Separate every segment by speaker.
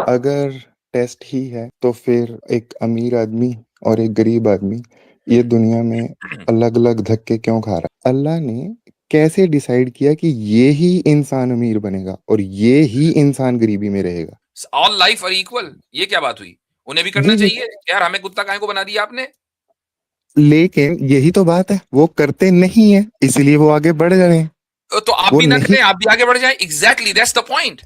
Speaker 1: अगर टेस्ट ही है तो फिर एक अमीर आदमी और एक गरीब आदमी ये दुनिया में अलग-अलग धक्के क्यों खा रहा है? अल्लाह ने कैसे डिसाइड किया कि ये ही इंसान अमीर बनेगा और ये ही इंसान गरीबी में रहेगा?
Speaker 2: ऑल लाइफ आर इक्वल, ये क्या बात हुई? उन्हें भी करना
Speaker 1: जी, जी।
Speaker 2: चाहिए यार, हमें कुत्ता काहे को बना दिया आपने?
Speaker 1: लेकिन यही तो बात है, वो करते नहीं हैं, इसलिए वो आगे बढ़ रहे हैं।
Speaker 2: तो आप
Speaker 1: वो
Speaker 2: भी ना
Speaker 1: नहीं
Speaker 2: करें, आप भी आगे बढ़ जाएं। Exactly that's the point.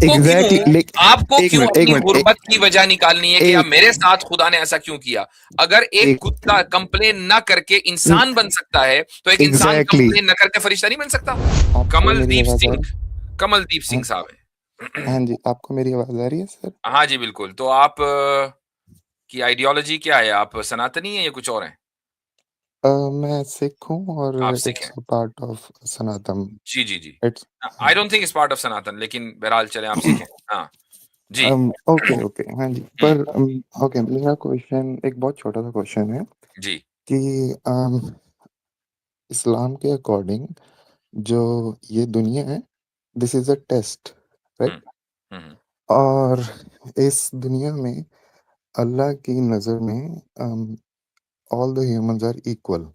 Speaker 1: Exactly
Speaker 2: आपको
Speaker 1: एक
Speaker 2: क्यों
Speaker 1: मिनट, एक
Speaker 2: अपनी
Speaker 1: मिनट,
Speaker 2: गुर्बत की वजह निकालनी है कि अब
Speaker 1: एक
Speaker 2: मेरे साथ खुदा ने ऐसा क्यों किया? अगर एक
Speaker 1: एक
Speaker 2: कुत्ता कंप्लेन ना करके इंसान बन सकता है, तो एक इंसान
Speaker 1: एग्ज़ैक्टली
Speaker 2: कंप्लेन ना करके फरिश्ता नहीं बन सकता?
Speaker 1: आपको मेरी
Speaker 2: कमलदीप
Speaker 1: आवाज़ आ
Speaker 2: सिंह,
Speaker 1: रही
Speaker 2: कमलदीप
Speaker 1: है?
Speaker 2: सिंह साहब है।
Speaker 1: हाँ जी, आपको मेरी आवाज़ आ रही है सर?
Speaker 2: हाँ जी, बिल्कुल। तो आप की आइडियोलॉजी क्या है? आप सनातनी हैं या कुछ और हैं?
Speaker 1: मैं सिख हूँ और
Speaker 2: आप सिख
Speaker 1: इट्स
Speaker 2: हैं।
Speaker 1: A part of Sanatan.
Speaker 2: जी, जी, जी।
Speaker 1: इट्स
Speaker 2: आई
Speaker 1: हाँ।
Speaker 2: Don't think it's part of Sanatan, लेकिन बहरहाल चलें, आप सिख हैं। हाँ, जी।
Speaker 1: ओके, ओके, हाँ जी।
Speaker 2: हुँ,
Speaker 1: पर ओके मेरा क्वेश्चन एक बहुत छोटा-सा क्वेश्चन है
Speaker 2: जी।
Speaker 1: कि इस्लाम के अकॉर्डिंग जो ये दुनिया है, this is a test,
Speaker 2: hmm,
Speaker 1: right?
Speaker 2: Hmm, hmm.
Speaker 1: और इस दुनिया में अल्लाह की नज़र में all the humans are equal.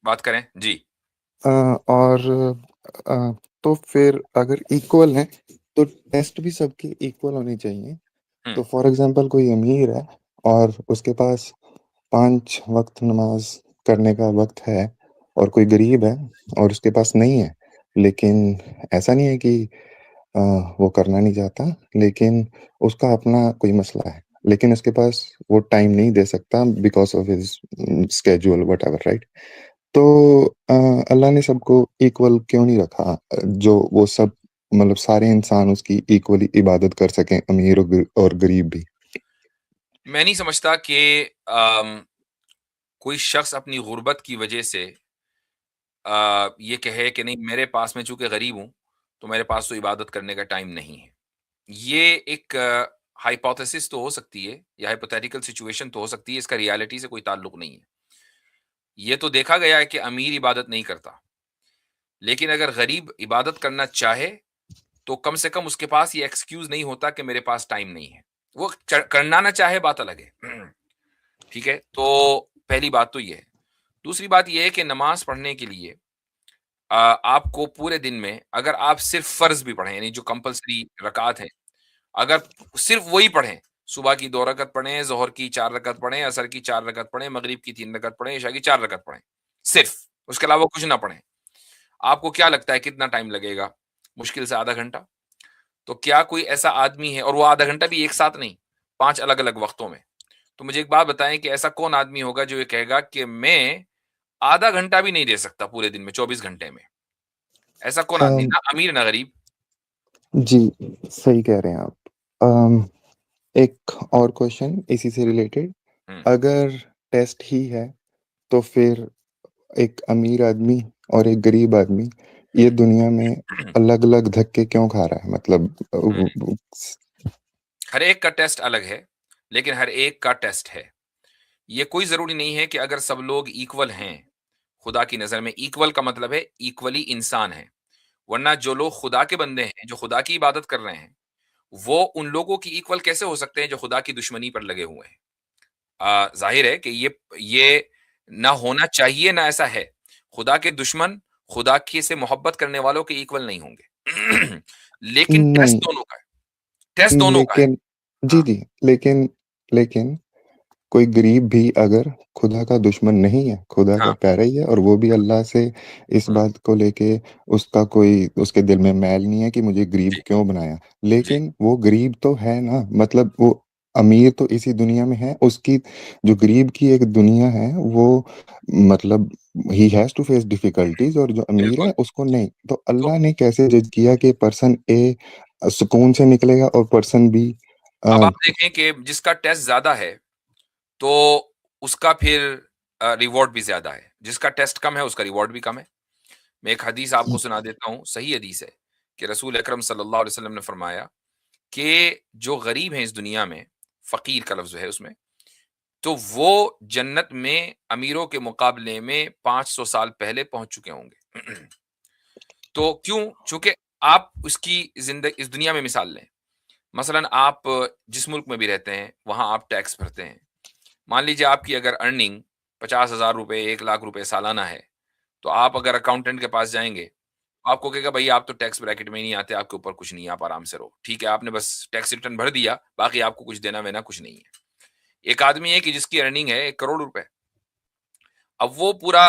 Speaker 2: बात करें? जी।
Speaker 1: अ, और अ, तो फिर अगर इक्वल हैं, तो टेस्ट भी सबके इक्वल होने चाहिए।
Speaker 2: हुँ,
Speaker 1: तो फॉर एग्ज़ाम्पल कोई अमीर है और उसके पास 5 वक़्त नमाज़ करने का वक़्त है और कोई गरीब है और उसके पास नहीं है। लेकिन ऐसा नहीं है कि अ, वो करना नहीं चाहता, लेकिन उसका अपना कोई मसला है। लेकिन उसके पास वो टाइम नहीं दे सकता because of his schedule whatever right? तो अ, अल्लाह ने सबको इक्वल क्यों नहीं रखा? जो वो सब मतलब सारे इंसान उसकी इक्वली इबादत कर सकें, अमीर और गरीब भी।
Speaker 2: मैं नहीं समझता कि अम, कोई शख्स अपनी गुर्बत की वजह से ये कहे कि नहीं, मेरे पास मैं चूँकि गरीब हूँ, तो मेरे पास तो इबादत करने का टाइम नहीं है। ये एक हाइपोथेसिस तो हो सकती है या हाइपोथेटिकल सिचुएशन तो हो सकती है, इसका रियलिटी से कोई ताल्लुक नहीं है। ये तो देखा गया है कि अमीर इबादत नहीं करता, लेकिन अगर गरीब इबादत करना चाहे, तो कम से कम उसके पास ये एक्सक्यूज़ नहीं होता कि मेरे पास टाइम नहीं है। वो च करना ना चाहे, बात अलग है। ठीक है? तो पहली बात तो ये है। दूसरी बात ये है कि नमाज़ पढ़ने के लिए आपको पूरे दिन में अगर आप सिर्फ़ फ़र्ज़ भी पढ़ें, यानी जो कंपल्सरी रकात हैं, अगर सिर्फ़ वही पढ़ें, सुबह की 2 रकत पढ़ें, ज़ोहर की 4 रकत पढ़ें, असर की 4 रकत पढ़ें, मगरिब की 3 रकत पढ़ें, इशा की 4 रकत पढ़ें, सिर्फ़, उसके अलावा कुछ ना पढ़ें। आपको क्या लगता है कितना टाइम लगेगा? मुश्किल से आधा घंटा। तो क्या कोई ऐसा आदमी है, और वो आधा घंटा भी एक साथ नहीं, 5 अलग-अलग वक़्तों में। तो मुझे एक बात बताएँ कि ऐसा कौन आदमी होगा जो ये कहेगा कि मैं आधा घंटा भी नहीं दे सकता पूरे दिन में, 24 घंटे में? ऐसा कौन आदमी?
Speaker 1: अम,
Speaker 2: ना अमीर ना गरीब।
Speaker 1: जी, सही कह रहे हैं आप। एक और क्वेश्चन इसी से रिलेटेड,
Speaker 2: हुँ।
Speaker 1: अगर टेस्ट ही है, तो फिर एक अमीर आदमी और एक गरीब आदमी ये दुनिया में अलग-अलग धक्के क्यों खा रहा है? मतलब
Speaker 2: हुँ।
Speaker 1: वो
Speaker 2: हर एक का टेस्ट अलग है, लेकिन हर एक का टेस्ट है। ये कोई ज़रूरी नहीं है कि अगर सब लोग इक्वल हैं, खुदा की नज़र में इक्वल का मतलब है इक्वली इंसान हैं। वरना जो लोग खुदा के बंदे हैं, जो खुदा की इबादत कर रहे हैं, वो उन लोगों की इक्वल कैसे हो सकते हैं जो खुदा की दुश्मनी पर लगे हुए हैं? ज़ाहिर है कि ये ना होना चाहिए, ना ऐसा है। खुदा के दुश्मन खुदा की से मोहब्बत करने वालों के इक्वल नहीं होंगे। लेकिन टेस्ट
Speaker 1: नहीं,
Speaker 2: दोनों का है, टेस्ट दोनों का है।
Speaker 1: लेकिन जी,
Speaker 2: हाँ,
Speaker 1: जी, लेकिन कोई गरीब भी अगर खुदा का दुश्मन नहीं है, खुदा का
Speaker 2: हाँ,
Speaker 1: प्यारा ही है और वो भी अल्लाह से इस
Speaker 2: हुँ,
Speaker 1: बात को लेके उसका कोई उसके दिल में मैल नहीं है कि मुझे गरीब
Speaker 2: जी,
Speaker 1: क्यों बनाया।
Speaker 2: जी,
Speaker 1: लेकिन वो गरीब तो है ना, मतलब वो अमीर तो इसी दुनिया में है, उसकी जो गरीब की एक दुनिया है वो मतलब he has to face difficulties और जो अमीर
Speaker 2: बिल्कुल।
Speaker 1: है उसको नहीं। तो
Speaker 2: तो
Speaker 1: अल्लाह ने कैसे जज किया कि पर्सन ए सुकून से निकलेगा और पर्सन बी
Speaker 2: अब
Speaker 1: अ,
Speaker 2: आप देखें कि जिसका टेस्ट ज़्यादा है, तो उसका फिर रिवॉर्ड भी ज़्यादा है। जिसका टेस्ट कम है, उसका रिवॉर्ड भी कम है। मैं एक हदीस आपको सुना देता हूँ, सही हदीस है कि रसूल अकरम सल्लल्लाहु अलैहि वसल्लम ने फरमाया कि जो गरीब हैं इस दुनिया में, फ़कीर का लफ्ज़ है उसमें, तो वो जन्नत में अमीरों के मुकाबले में 500 साल पहले पहुँच चुके होंगे। तो क्यों? चूँकि आप उसकी इस दुनिया में मिसाल लें। मसलन आप जिस मुल्क में भी रहते हैं, वहाँ आप टैक्स भरते हैं। मान लीजिए आपकी अगर अर्निंग 50,000 रुपए, 1 लाख रुपए सालाना है, तो आप अगर अकाउंटेंट के पास जाएँगे, तो आपको कहेगा भई आप तो टैक्स ब्रैकेट में ही नहीं आते, आपके ऊपर कुछ नहीं है, आप आराम से रहो। ठीक है, आपने बस टैक्स रिटर्न भर दिया, बाकी आपको कुछ देना-वेना कुछ नहीं है। एक आदमी है कि जिसकी अर्निंग है 1 करोड़ रुपए। अब वो पूरा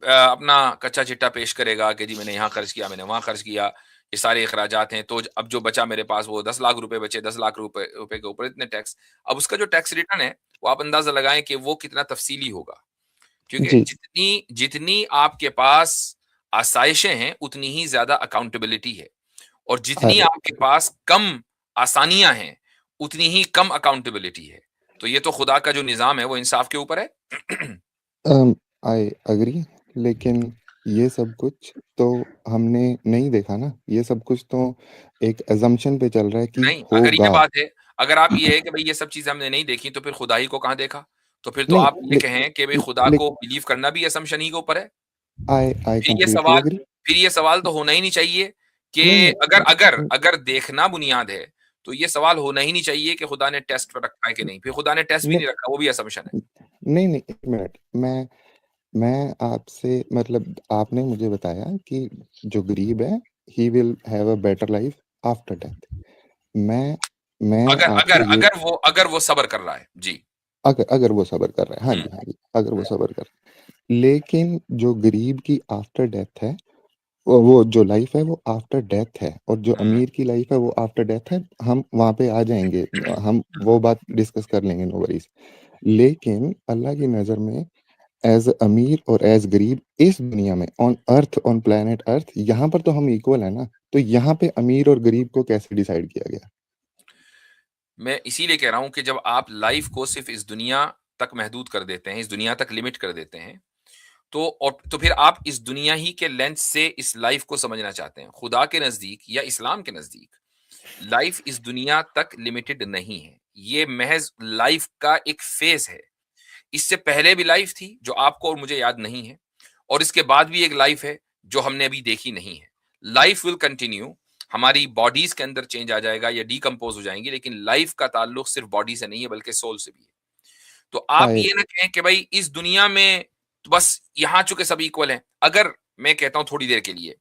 Speaker 2: अपना कच्चा चिट्ठा पेश करेगा कि जी मैंने यहाँ खर्च किया, मैंने वहाँ खर्च किया, ये सारे अखराजात हैं, तो अब जो बचा मेरे पास वो 10 लाख रुपए बचे, 10 लाख रुपए के ऊपर इतने टैक्स। अब उसका जो टैक्स रिटर्न है, वो आप अंदाज़ा लगाएँ कि वो कितना तफ़सीली होगा। क्योंकि
Speaker 1: जी।
Speaker 2: जितनी जितनी आपके पास आसाइशें हैं, उतनी ही ज़्यादा अकाउंटेबिलिटी है और जितनी
Speaker 1: अरे
Speaker 2: आपके पास कम आसानियाँ हैं, उतनी ही कम अकाउंटेबिलिटी है। तो ये तो खुदा का जो निज़ाम है, वो इंसाफ के ऊपर है।
Speaker 1: आई एग्री, लेकिन ये सब कुछ तो हमने नहीं देखा ना, ये सब कुछ तो एक असम्पशन पे चल रहा है कि
Speaker 2: नहीं, अगर ये
Speaker 1: होगा।
Speaker 2: बात है, अगर आप ये है कि भई ये सब चीज़ें हमने नहीं देखी, तो फिर खुदा ही को कहाँ देखा? तो फिर तो
Speaker 1: नहीं,
Speaker 2: आप ये कहें कि भई खुदा
Speaker 1: ले
Speaker 2: को बिलीव करना भी असम्पशन ही के ऊपर है।
Speaker 1: आई
Speaker 2: फिर ये
Speaker 1: कंप्लीटली
Speaker 2: सवाल
Speaker 1: एग्री।
Speaker 2: फिर ये सवाल तो होना ही नहीं चाहिए कि
Speaker 1: नहीं,
Speaker 2: अगर अगर
Speaker 1: नहीं,
Speaker 2: अगर देखना बुनियाद है, तो ये सवाल होना ही नहीं चाहिए कि खुदा ने टेस्ट पे रखा है कि नहीं। फिर खुदा ने टेस्ट भी
Speaker 1: नहीं,
Speaker 2: नहीं रखा, वो भी असम्पशन है।
Speaker 1: नहीं, नहीं, 1 मिनट। मैं आपसे मतलब आपने मुझे बताया कि जो गरीब है, he will have a better life after death. मैं मैं
Speaker 2: अगर अगर
Speaker 1: आपसे ये
Speaker 2: अगर वो सब्र कर रहा है। जी।
Speaker 1: अगर अगर वो सब्र कर रहा है, हाँ
Speaker 2: हुँ,
Speaker 1: जी, हाँ जी, अगर वो
Speaker 2: हुँ,
Speaker 1: सब्र कर रहा है। लेकिन जो गरीब की आफ्टर डेथ है, वो जो लाइफ है वो आफ्टर डेथ है, और जो
Speaker 2: हुँ,
Speaker 1: अमीर की लाइफ है वो आफ्टर डेथ है। हम वहाँ पे आ जाएँगे, हम वो बात डिस्कस कर लेंगे, नो वरीज़। लेकिन अल्लाह की नज़र में एज़ अमीर और एज़ गरीब इस दुनिया में, on earth, on planet earth, यहाँ पर तो हम इक्वल है ना। तो यहाँ पे अमीर और गरीब को कैसे डिसाइड किया गया?
Speaker 2: मैं इसीलिए कह रहा हूँ कि जब आप लाइफ़ को सिर्फ़ इस दुनिया तक महदूद कर देते हैं, इस दुनिया तक लिमिट कर देते हैं, तो फिर आप इस दुनिया ही के लेंस से इस लाइफ़ को समझना चाहते हैं। खुदा के नज़दीक या इस्लाम के नज़दीक लाइफ़ इस दुनिया तक लिमिटेड नहीं है। ये महज़ लाइफ़ का एक फ़ेज़ है। इससे पहले भी लाइफ़ थी, जो आपको और मुझे याद नहीं है, और इसके बाद भी एक लाइफ़ है, जो हमने अभी देखी नहीं है। लाइफ़ विल कंटिन्यू, हमारी बॉडीज़ के अंदर चेंज आ जाएगा या डिकम्पोज़ हो जाएँगी, लेकिन लाइफ़ का ताल्लुक सिर्फ़ बॉडी से नहीं है, बल्कि सोल से भी है। तो आप
Speaker 1: आई
Speaker 2: ये ना कहें कि भाई इस दुनिया में तो बस यहाँ चूँकि सब इक्वल हैं। अगर मैं कहता हूँ थोड़ी देर के लिए,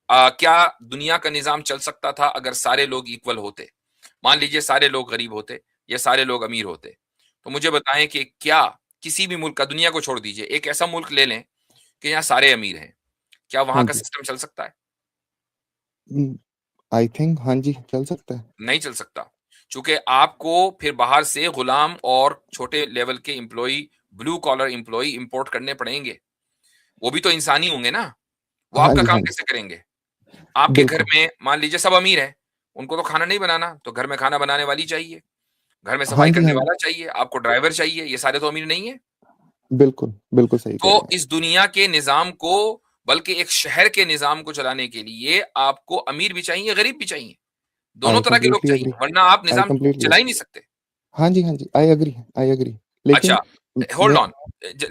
Speaker 2: क्या दुनिया का निज़ाम चल सकता था अगर सारे लोग इक्वल होते? मान लीजिए सारे लोग गरीब होते या सारे लोग अमीर होते। तो मुझे बताएँ कि क्या किसी भी मुल्क का, दुनिया को छोड़ दीजिए, एक ऐसा मुल्क ले लें कि यहाँ सारे अमीर हैं। क्या
Speaker 1: हाँ
Speaker 2: वहाँ का
Speaker 1: जी।
Speaker 2: सिस्टम चल सकता है?
Speaker 1: आई थिंक हाँ जी, चल सकता है।
Speaker 2: नहीं चल सकता। चूँकि आपको फिर बाहर से गुलाम और छोटे लेवल के employee, blue collar employee import करने पड़ेंगे। वो भी तो इंसान ही होंगे ना। वो
Speaker 1: हाँ
Speaker 2: आपका
Speaker 1: जी,
Speaker 2: काम
Speaker 1: हाँ जी,
Speaker 2: कैसे करेंगे? आपके घर
Speaker 1: बिल्कुल।
Speaker 2: में मान लीजिए सब अमीर हैं, उनको तो खाना नहीं बनाना, तो घर में खाना बनाने वाली चाहिए, घर में
Speaker 1: हाँ
Speaker 2: सफाई
Speaker 1: जी,
Speaker 2: करने
Speaker 1: हाँ जी,
Speaker 2: वाला चाहिए, आपको ड्राइवर चाहिए, ये सारे तो अमीर नहीं हैं।
Speaker 1: बिल्कुल, बिल्कुल सही कह
Speaker 2: तो
Speaker 1: रहे हैं।
Speaker 2: इस दुनिया के निज़ाम को, बल्कि एक शहर के निज़ाम को चलाने के लिए आपको अमीर भी चाहिए, गरीब भी चाहिए। दोनों
Speaker 1: आई
Speaker 2: तरह के लोग
Speaker 1: कंप्लीटली
Speaker 2: चाहिए,
Speaker 1: एग्री,
Speaker 2: वरना आप
Speaker 1: आई
Speaker 2: निज़ाम
Speaker 1: कंप्लीटली
Speaker 2: चला ही
Speaker 1: एग्री।
Speaker 2: नहीं सकते।
Speaker 1: हाँ जी, हाँ जी, आई एग्री।
Speaker 2: अच्छा,
Speaker 1: लेकिन
Speaker 2: होल्ड
Speaker 1: मैं
Speaker 2: ऑन,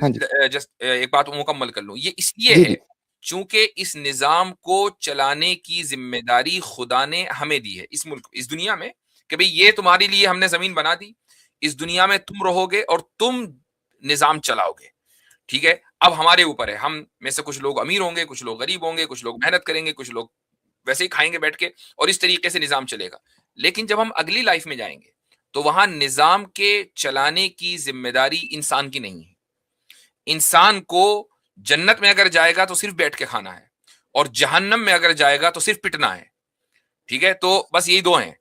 Speaker 1: हाँ जी,
Speaker 2: जस्ट एक बात मुकम्मल कर लूँ। ये इसलिए
Speaker 1: जी,
Speaker 2: है,
Speaker 1: जी।
Speaker 2: चूँकि इस निज़ाम को चलाने की ज़िम्मेदारी खुदा ने हमें दी है, इस मुल्क, इस दुनिया में, कि भई ये तुम्हारे लिए हमने ज़मीन बना दी, इस दुनिया में तुम रहोगे और तुम निज़ाम चलाओगे, ठीक है? अब हमारे ऊपर है, हम में से कुछ लोग अमीर होंगे, कुछ लोग गरीब होंगे, कुछ लोग मेहनत करेंगे, कुछ लोग वैसे ही खाएँगे बैठ के, और इस तरीके से निज़ाम चलेगा। लेकिन जब हम अगली लाइफ़ में जाएँगे, तो वहाँ निज़ाम के चलाने की ज़िम्मेदारी इंसान की नहीं है। इंसान को जन्नत में अगर जाएगा तो सिर्फ़ बैठ के खाना है, और जहन्नम में अगर जाएगा तो सिर्फ़ पिटना है, ठीक है? तो बस यही 2 हैं।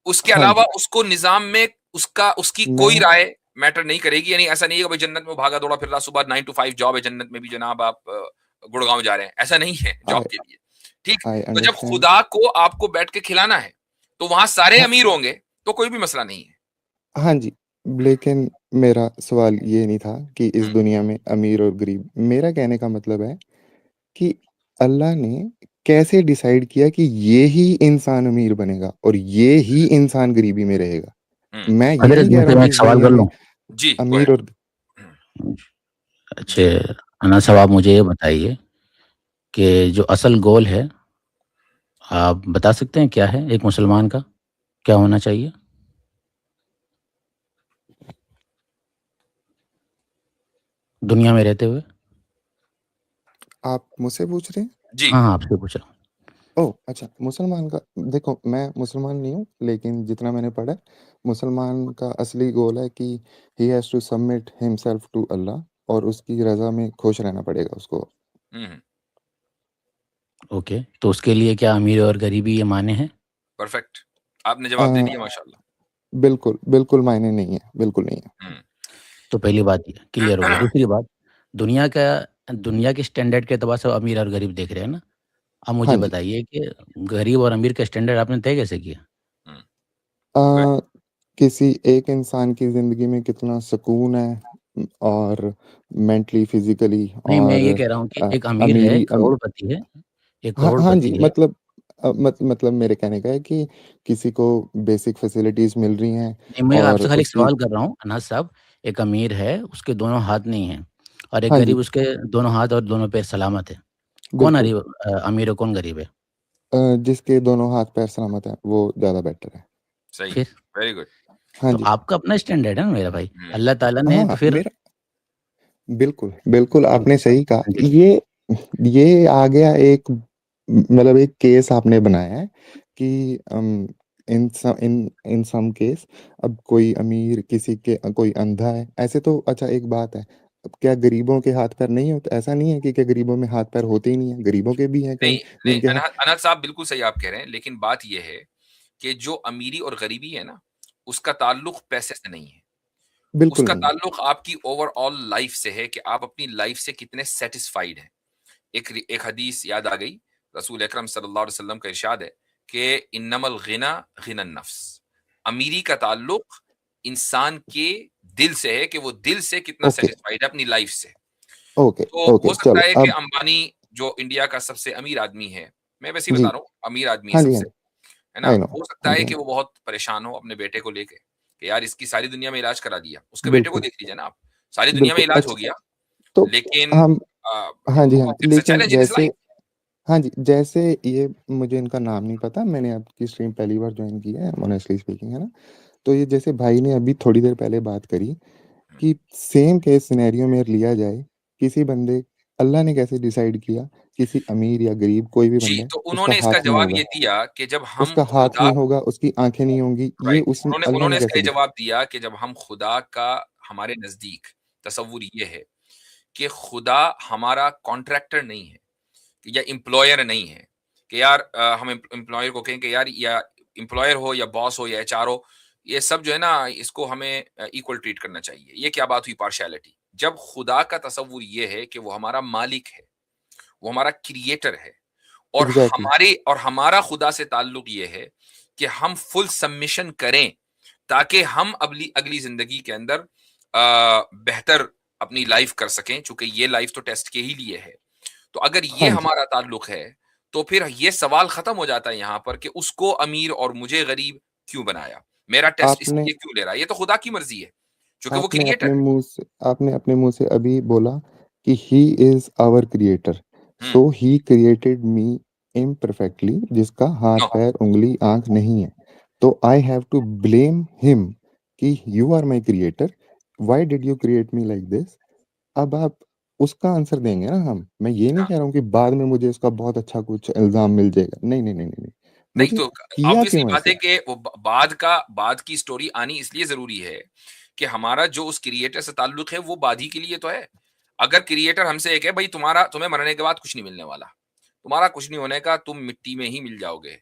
Speaker 2: उसके
Speaker 1: हाँ
Speaker 2: अलावा
Speaker 1: जी,
Speaker 2: उसको निज़ाम में उसकी कोई
Speaker 1: मैं
Speaker 2: राय मैटर नहीं करेगी। यानी ऐसा नहीं है कि भाई जन्नत में भागा-दौड़ा फिर रहा, सुबह 9 टू 5 जॉब है जन्नत में भी जनाब, आप गुड़गाँव जा रहे हैं, ऐसा नहीं है जॉब
Speaker 1: आई
Speaker 2: के लिए, ठीक?
Speaker 1: आई
Speaker 2: तो जब
Speaker 1: अंडरस्टैंड।
Speaker 2: खुदा को आपको बैठ के खिलाना है, तो वहाँ सारे
Speaker 1: हाँ,
Speaker 2: अमीर होंगे, तो कोई भी मसला नहीं है।
Speaker 1: हाँ जी, लेकिन मेरा सवाल ये नहीं था कि इस
Speaker 2: हुँ,
Speaker 1: दुनिया में अमीर और गरीब, मेरा कहने का मतलब है कि अल्लाह ने कैसे डिसाइड किया कि ये ही इंसान अमीर बनेगा और ये ही इंसान गरीबी में रहेगा?
Speaker 2: हुँ।
Speaker 1: मैं ये
Speaker 3: हज़रत
Speaker 1: नहीं कह रहा हूँ
Speaker 3: मैं
Speaker 1: कि
Speaker 3: एक
Speaker 1: इस
Speaker 3: सवाल
Speaker 1: दुनिया
Speaker 3: कर
Speaker 1: में
Speaker 3: लूँ?
Speaker 2: जी, गो
Speaker 1: अमीर
Speaker 2: अहेड।
Speaker 1: और
Speaker 2: हुँ,
Speaker 3: अच्छे
Speaker 2: जी।
Speaker 3: अना साहब, आप मुझे ये बताइए कि जो असल गोल है आप बता सकते हैं क्या है एक मुसलमान का? क्या होना चाहिए? दुनिया में रहते हुए?
Speaker 1: आप मुझसे पूछ रहे हैं?
Speaker 2: जी।
Speaker 3: हाँ, हाँ, आपसे पूछ रहा हूँ।
Speaker 1: ओह! अच्छा, मुसलमान का देखो, मैं मुसलमान नहीं हूँ, लेकिन जितना मैंने पढ़ा है, मुसलमान का असली गोल है कि he has to submit himself to Allah, और उसकी रज़ा में खुश रहना पड़ेगा उसको।
Speaker 2: हुँ,
Speaker 3: ओके, तो उसके लिए क्या अमीर और गरीबी ये मान्य है?
Speaker 2: परफेक्ट। आपने
Speaker 1: अ,
Speaker 2: जवाब दे दिया माशाल्लाह।
Speaker 1: बिल्कुल, बिल्कुल मायने नहीं है, बिल्कुल नहीं है।
Speaker 2: हुँ।
Speaker 3: तो पहली बात ये क्लियर हो गया। दूसरी बात, दुनिया का दुनिया के स्टैंडर्ड के एतबार से अमीर और गरीब देख रहे हैं ना? अब
Speaker 1: हाँ
Speaker 3: मुझे
Speaker 1: जी।
Speaker 3: बताइए कि गरीब और अमीर का स्टैंडर्ड आपने तय कैसे किया?
Speaker 2: हुँ,
Speaker 1: अ,
Speaker 2: गुड।
Speaker 1: किसी एक इंसान की ज़िंदगी में कितना सुकून है, और मेंटली, फिज़िकली,
Speaker 3: नहीं, मैं
Speaker 1: और
Speaker 3: ये कह रहा हूँ कि एक अमीर है,
Speaker 1: अमीरी
Speaker 3: करोड़पति है, एक
Speaker 1: हाँ, हाँ जी,
Speaker 3: करोड़पति है।
Speaker 1: मतलब मतलब मेरे कहने का है कि किसी को बेसिक फैसिलिटीज़ मिल रही हैं,
Speaker 3: नहीं, मैं
Speaker 1: और
Speaker 3: आपसे खाली एक
Speaker 1: उसकी
Speaker 3: सवाल कर रहा हूँ अनाज साहब, एक अमीर है, उसके दोनों हाथ नहीं हैं और एक
Speaker 1: हाँ
Speaker 3: गरीब
Speaker 1: जी,
Speaker 3: उसके दोनों हाथ और दोनों पैर सलामत है। कौन
Speaker 1: बिल्कुल।
Speaker 3: अमीर है, कौन गरीब है?
Speaker 1: जिसके दोनों हाथ-पैर सलामत हैं, वो ज़्यादा बेटर है।
Speaker 2: सही है,
Speaker 3: फिर?
Speaker 2: Very good.
Speaker 1: हाँ
Speaker 3: तो
Speaker 1: जी।
Speaker 3: आपका अपना स्टैंडर्ड है ना मेरा भाई,
Speaker 2: हुँ,
Speaker 3: अल्लाह ताला ने
Speaker 1: हाँ,
Speaker 3: तो फिर
Speaker 1: मेरा बिल्कुल, बिल्कुल
Speaker 3: जी,
Speaker 1: आपने सही कहा।
Speaker 3: जी,
Speaker 1: ये आ गया एक, मतलब एक केस आपने बनाया है कि इन सम केस, अब कोई अमीर, किसी के कोई अंधा है, ऐसे तो अच्छा एक बात है, अब क्या गरीबों के हाथ-पैर नहीं होते? ऐसा नहीं है कि क्या गरीबों में हाथ-पैर होते ही नहीं हैं, गरीबों के भी हैं
Speaker 2: नहीं,
Speaker 1: कहीं
Speaker 2: नहीं,
Speaker 1: जिनके
Speaker 2: अनहद साहब बिल्कुल सही आप कह रहे हैं, लेकिन बात ये है कि जो अमीरी और गरीबी है ना, उसका ताल्लुक पैसे से नहीं है।
Speaker 1: बिल्कुल
Speaker 2: उसका
Speaker 1: नहीं है।
Speaker 2: ताल्लुक आपकी ओवरऑल लाइफ से है कि आप अपनी लाइफ से कितने सैटिस्फाइड हैं। एक हदीस याद आ गई, रसूल अकरम सल्लल्लाहु अलैहि वसल्लम का इरशाद है कि इन्नमल गिना गिनन नफ्स। अमीरी का ताल्लुक इंसान के दिल से है कि वो दिल से कितना
Speaker 1: ओके,
Speaker 2: सैटिस्फाइड है अपनी लाइफ से।
Speaker 1: ओके,
Speaker 2: तो
Speaker 1: ओके,
Speaker 2: हो सकता
Speaker 1: चलो
Speaker 2: है कि
Speaker 1: अब
Speaker 2: अंबानी जो इंडिया का सबसे अमीर आदमी है, मैं वैसे ही
Speaker 1: जी।
Speaker 2: बता रहा हूँ, अमीर आदमी है
Speaker 1: हाँ जी, हाँ
Speaker 2: सबसे,
Speaker 1: जी।
Speaker 2: है ना?
Speaker 1: I know.
Speaker 2: हो सकता
Speaker 1: हाँ जी,
Speaker 2: है
Speaker 1: हाँ
Speaker 2: कि
Speaker 1: जी।
Speaker 2: वो बहुत परेशान हो अपने बेटे को लेके, कि यार इसकी सारी दुनिया में इलाज करा दिया। उसके बेटे को
Speaker 1: बिल्कुल,
Speaker 2: देख लीजिए ना आप, सारी दुनिया में
Speaker 1: बिल्कुल।
Speaker 2: इलाज हो
Speaker 1: अच्छा,
Speaker 2: गया,
Speaker 1: तो
Speaker 2: लेकिन
Speaker 1: हम हाँ जी, हाँ जी।
Speaker 2: इट्स अ
Speaker 1: लेकिन
Speaker 2: चैलेंज इन हिज़
Speaker 1: जैसे
Speaker 2: लाइफ।
Speaker 1: हाँ जी, जैसे ये मुझे इनका नाम नहीं पता, मैंने आपकी स्ट्रीम पहली बार जॉइन की है, ऑनेस्टली स्पीकिंग, है ना? तो ये जैसे भाई ने अभी थोड़ी देर पहले बात करी
Speaker 2: हुँ।
Speaker 1: कि सेम केस सिनेरियो में लिया जाए, किसी बंदे अल्लाह ने कैसे डिसाइड किया, किसी अमीर या गरीब कोई भी
Speaker 2: जी,
Speaker 1: बंदा है,
Speaker 2: तो
Speaker 1: उसका
Speaker 2: उन्होंने इसका
Speaker 1: हाथ नहीं
Speaker 2: जवाब
Speaker 1: होगा,
Speaker 2: ये दिया कि जब हम
Speaker 1: उसका हाथ
Speaker 2: खुदा
Speaker 1: नहीं होगा, उसकी आँखें नहीं होंगी, ये
Speaker 2: राइट,
Speaker 1: उस
Speaker 2: उन्होंने
Speaker 1: अल्लाह
Speaker 2: उन्होंने
Speaker 1: ने
Speaker 2: इसका
Speaker 1: कैसे
Speaker 2: ये
Speaker 1: डिसाइड
Speaker 2: जवाब दिया कि जब हम खुदा का हमारे नज़दीक तसव्वुर ये है कि खुदा हमारा कॉन्ट्रैक्टर नहीं है या एम्प्लॉयर नहीं है, कि यार हम एम्प्लॉयर को कहें कि यार या एम्प्लॉयर हो या बॉस हो या एचआर हो, ये सब जो है ना इसको हमें इक्वल ट्रीट करना चाहिए। ये क्या बात हुई पार्शियलिटी? जब खुदा का तसव्वुर ये है कि वो हमारा मालिक है, वो हमारा क्रिएटर है,
Speaker 1: एग्ज़ैक्टली,
Speaker 2: और हमारा खुदा से ताल्लुक ये है कि हम फुल सबमिशन करें ताकि हम अगली अगली जिंदगी के अंदर बेहतर अपनी लाइफ कर सकें, चूंकि ये लाइफ तो टेस्ट के ही लिए है। तो अगर ये
Speaker 1: हाँ जी।
Speaker 2: हमारा ताल्लुक है, तो फिर ये सवाल खत्म हो जाता है यहाँ पर कि उसको अमीर और मुझे गरीब क्यों बनाया? मेरा टेस्ट
Speaker 1: आपने
Speaker 2: इसलिए क्यों ले रहा है? ये तो खुदा की मर्जी है, क्योंकि वो
Speaker 1: आपने
Speaker 2: क्रिएटर
Speaker 1: अपने
Speaker 2: है।
Speaker 1: मुँह से आपने अपने मुँह से अभी बोला कि he is our creator,
Speaker 2: hmm,
Speaker 1: so he created me imperfectly, जिसका हाथ,
Speaker 2: नो,
Speaker 1: पैर, उँगली, आँख नहीं है। तो I have to blame him कि you are my creator, why did you create me like this? अब आप उसका आंसर देंगे ना हम। मैं ये नहीं
Speaker 2: हाँ,
Speaker 1: कह रहा हूँ कि बाद में मुझे उसका बहुत अच्छा कुछ इल्ज़ाम मिल जाएगा। नहीं, नहीं, नहीं, नहीं, नहीं।
Speaker 2: नहीं
Speaker 1: मुझे
Speaker 2: तो
Speaker 1: किया
Speaker 2: ऑब्वियसली
Speaker 1: क्यों
Speaker 2: बात है
Speaker 1: ऐसे?
Speaker 2: कि वो बाद की स्टोरी आनी इसलिए ज़रूरी है कि हमारा जो उस क्रिएटर से ताल्लुक है वो बाद ही के लिए तो है। अगर क्रिएटर हमसे एक है भई तुम्हें मरने के बाद कुछ नहीं मिलने वाला। तुम्हारा कुछ नहीं होने का, तुम मिट्टी में ही मिल जाओगे।